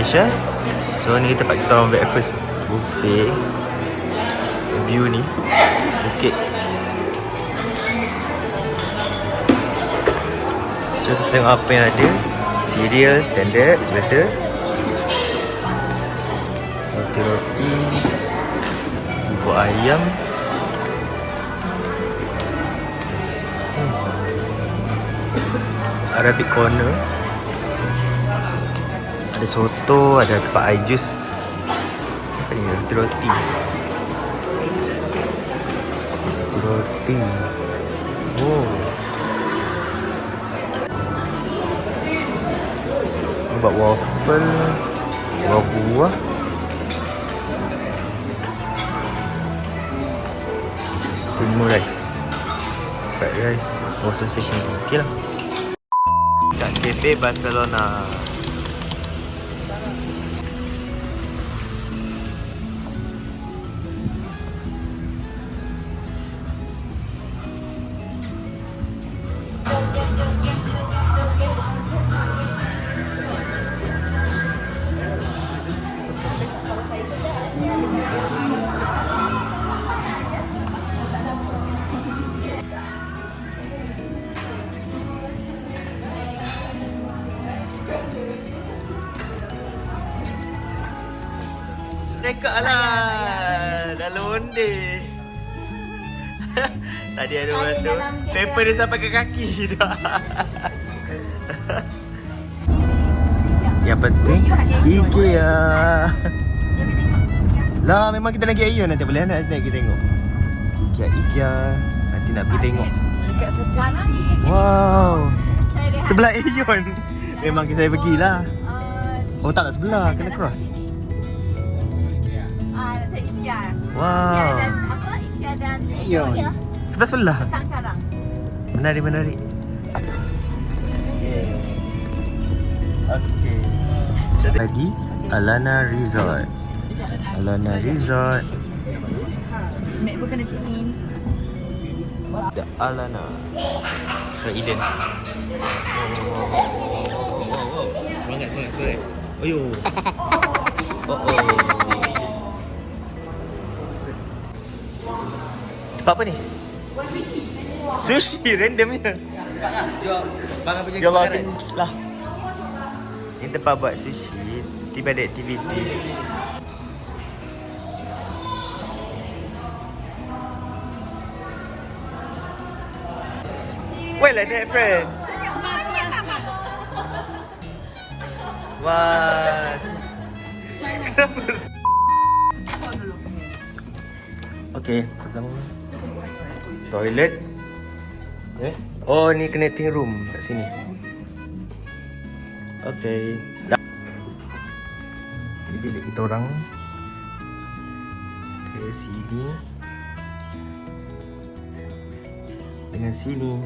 Malaysia. So ni tempat kita orang breakfast buffet. View ni bukit. So kita tengok apa yang ada. Cereal standard biasa. Roti-roti, bubur ayam. Arabic corner. Ada soto, ada tempat air jus. Apa ni? Roti-roti. Roti. Oh. Buat waffle, buah-buah. Steamed rice, fried rice, sausage ni okey lah. Kat Cafe Barcelona. Rekod lah. Dah londe. Tadi ada orang tu paper dia sampai ke kaki dah. Yang penting IKEA. Lah memang kita nak pergi Aeon nanti boleh nak pergi tengok. IKEA. Nanti nak pergi tengok. Dekat sebelah ni. Wow. Sebelah Aeon. Memang kita pergilah. Oh tak nak sebelah, kena cross. Nak tengok IKEA. Wow. IKEA dan apa? IKEA dan Aeon. Sebelah-sebelah. Sekarang. Menarik. Okay. Lagi Alana Resort. Mek pun kena check in. The Alana. Ke Eden. Wow. Semangat. Ayo. Tempat apa ni? Sushi randomnya. Ya Allah, lah. Ini tempat buat sushi. Tiba ada aktiviti. Why like that, friend? Wah. Kenapa? Okay, pegang toilet. Oh, ni connecting room kat sini. Okay. Ini bilik kita orang. Okay, sini. Dengan sini.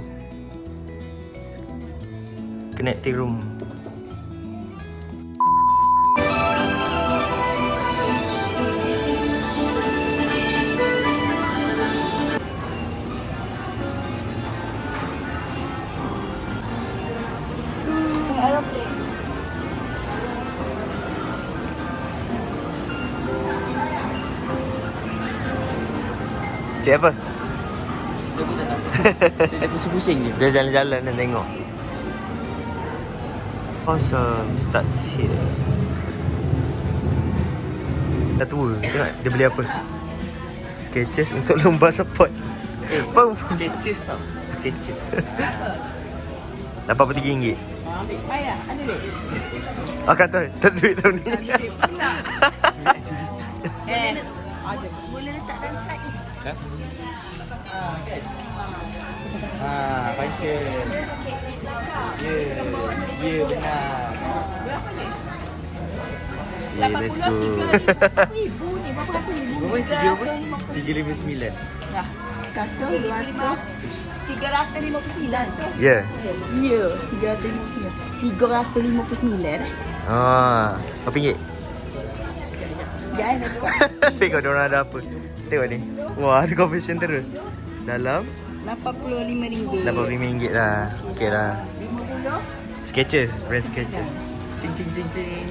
Connecting room. Cik apa? Dia pun tak tahu. Dia pusing-pusing je. Dia jalan-jalan dan tengok. Awesome. Start here. Dah tua. Tengok dia beli apa. Sketches untuk lomba support. Bang, Sketches tau. Sketches. RM83. Ambil payah. Ada duit? Akan tahu. Tak duit tahun ni. Ada pula. Ada. Boleh letak dalam slide ni. Ha? Function. Ya, benar. Okay, let's go. Ibu ni berapa ribu? Berapa? 359. Dah. 359. Ya. Ya, 359. Berapa ringgit? Jangan aku. Tengok diorang ada apa. Tengok ni. Wah, ada confession terus. Dalam RM85. RM85 lah. Okey lah. RM50. Sketches, brand Sketches. Cing.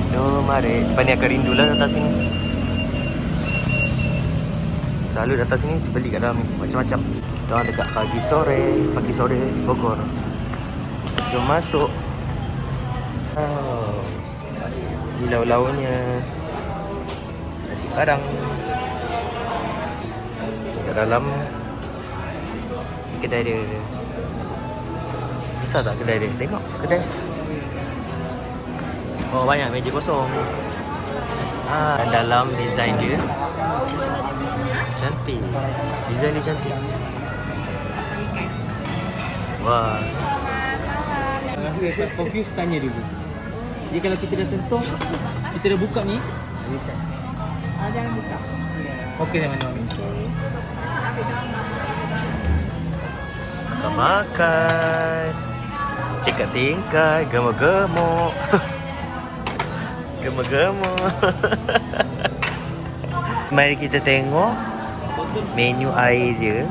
Indomaret. Lepas ni akan rindu lah datang sini. Selalu datang sini mesti beli kat dalam ni. Macam-macam. Kita orang dekat pagi sore Bogor. Jom masuk. Oh. Ni lauk-lauknya. Nasi padang. Kat dalam kedai dia. Besar tak kedai dia? Tengok kedai. Oh, banyak meja kosong. Dan dalam design dia cantik. Design dia cantik. Wah. Rasa confused, tanya dulu. Jadi kalau kita dah sentuh, kita dah buka ni, dia charge. Jangan buka. Okey sama Mami. Makan. Tingkat-tingkat, gemuk-gemuk. Gemuk-gemuk. Mari kita tengok menu air dia.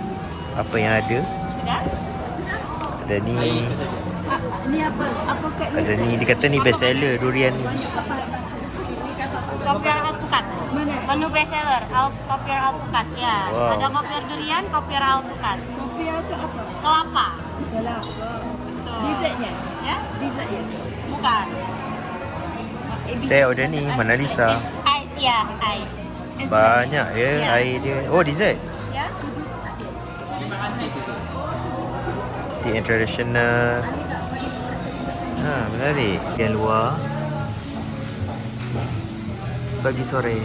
Apa yang ada. Ada ni. Ni apa? Apa kat ni? Ada ni, dia kata ni best seller durian ni. Kopior alpukat. Mana? Menu best seller, kopior alpukat ya. Wow. Ada kopior durian, kopior alpukat. Kopi tu apa? Kelapa. Dalam. Betul. Dessertnya? Ya? Dessertnya? Bukan. Saya order ni, Mona Lisa. Ais ya, ais. Banyak ya Ya. air dia. Oh, dessert. Ya. Tea and traditional. Menarik. Yang luar. Pagi sore.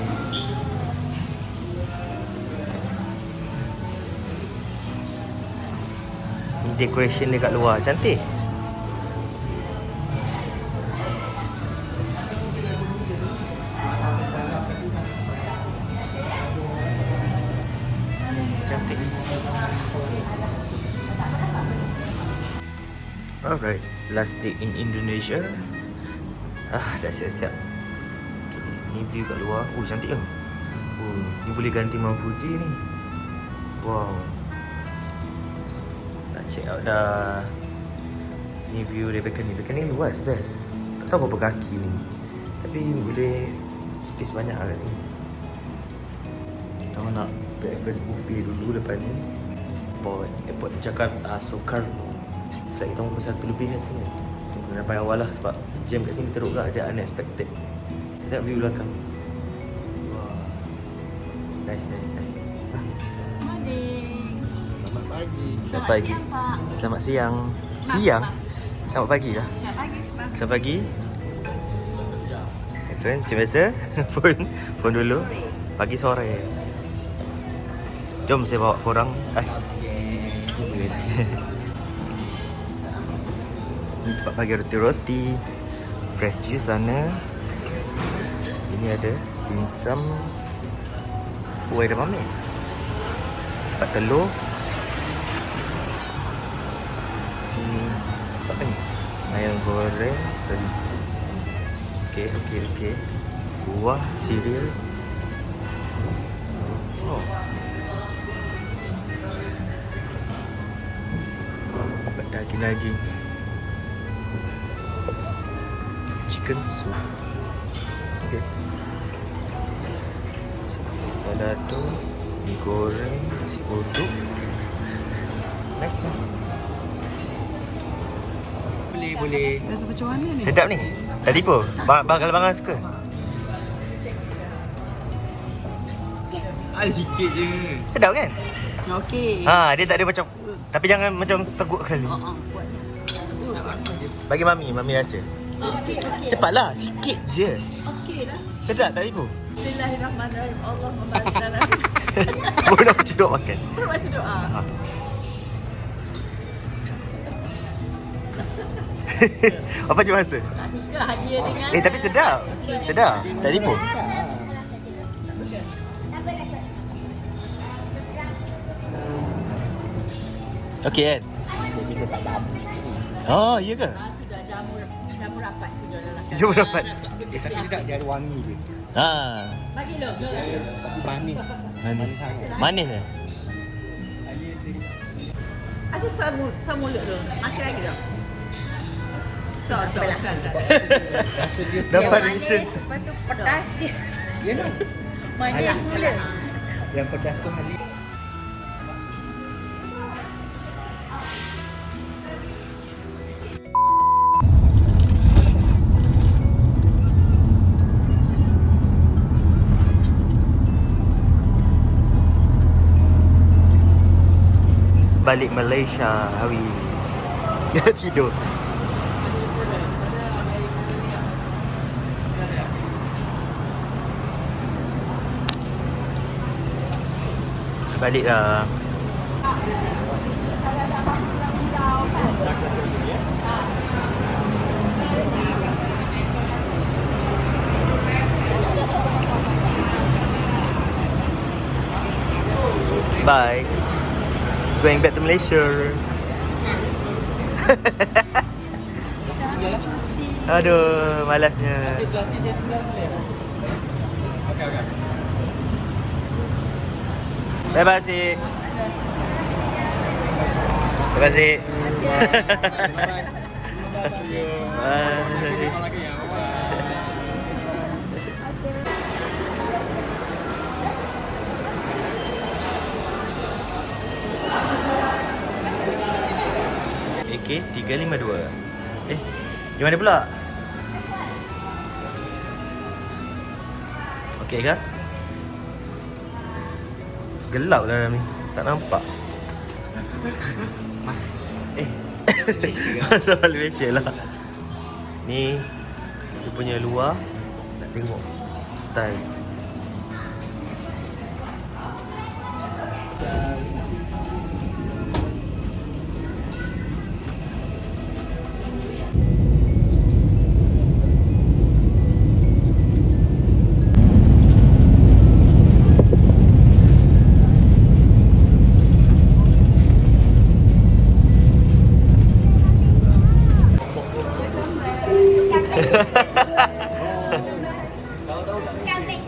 Ni decoration dekat luar. Cantik. Cantik. Alright, last day in Indonesia. Dah siap-siap. Okay, ni view kat luar. Oh, cantik lah. Oh, ni boleh ganti Mount Fuji ni. Wow. Nak check out dah. Ni view dia balcony. Balcony luas, best. Tak tahu berapa kaki ni. Tapi boleh space banyak lah kat sini. Kita orang nak breakfast buffet dulu lepas ni. Airport Jakarta, Soekarno. Flight kita orang pasal lebih rasanya. So, kena dapat awal lah sebab jam kat sini teruk lah. Ada unexpected. Kita view belakang. Wah. Nice. Selamat pagi. Selamat pagi. Selamat siang. Siang? Selamat pagi lah. Selamat pagi. My friend, macam biasa. Phone dulu. Pagi sore. Jom saya bawa korang. Ni tempat bagi roti-roti. Fresh juice sana. Ini ada dimsum. Oh, ada mamek. Tempat telur. Ini apa ni? Ayam goreng. Okey. Buah, cereal. Oh. Dapat daging-daging. Chicken soup. Okay. Balado, mie goreng, nasi uduk. Nice. Boleh. Rasa macam mana ni? Sedap ni. Tadi pun. Kalau bangang suka. Ada sikit je. Sedap kan? Okey. Dia tak ada macam. Tapi jangan macam teguk kali. Buat. Bagi mami rasa. Sikit okey. Cepatlah, sikit je. Okey lah. Sedap tak ibu? Bismillahirrahmanirrahim. Allahumma barik lana. Baru nak cedok makan. Terus baca doa. Apa je rasa? Suka hadiah dengan. Tapi sedap. Sedap. Tak tipu. Okey kan? Kita tak jamu sikit ni. Oh, iya ke? Sudah jamu rapat sudah dalam. Jom dapat. Tapi juga dia ada wangi dia. Bagi lo. Tapi manis. Manis. Sangat. Manis ke? Ada semulut tu. Makan lagi tak? Cok. Rasa dia Dapat reaction. Lepas tu pedas dia. Ya no. Manis mula. Yang pedas tu hari. Balik Malaysia hari dia tidur. Balik lah. Bye. Going back to Malaysia. Aduh, malasnya. Plastik saya tinggal boleh. Okey. Bye bye Sik. Terima kasih. Bye. AK 352. Di mana pula? Okey ke? Gelap dalam ni. Tak nampak. Masalah Malaysia lah. Ni dia punya luar. Nak tengok style.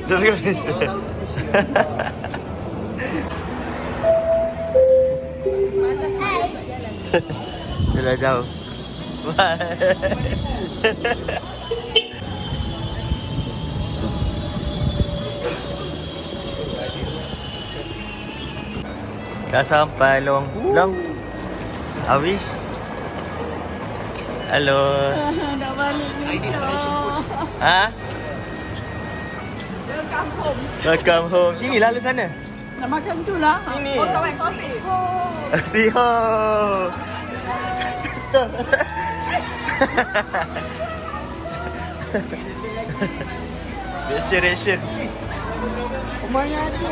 Let's go Malaysia. Dah jauh. Bye. Dah sampai Long. Awish. Hello. Dah balik Malaysia. Ha? Welcome home. Welcome home. Sini lalu sana. Nak makan tu lah. Sini. Oh, tak kopi. See ho. Ration. Rumahnya ada.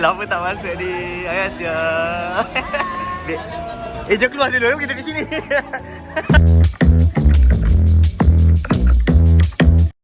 Lama tak masuk ni. Ayah siap. Jom keluar dulu. Kita pergi sini.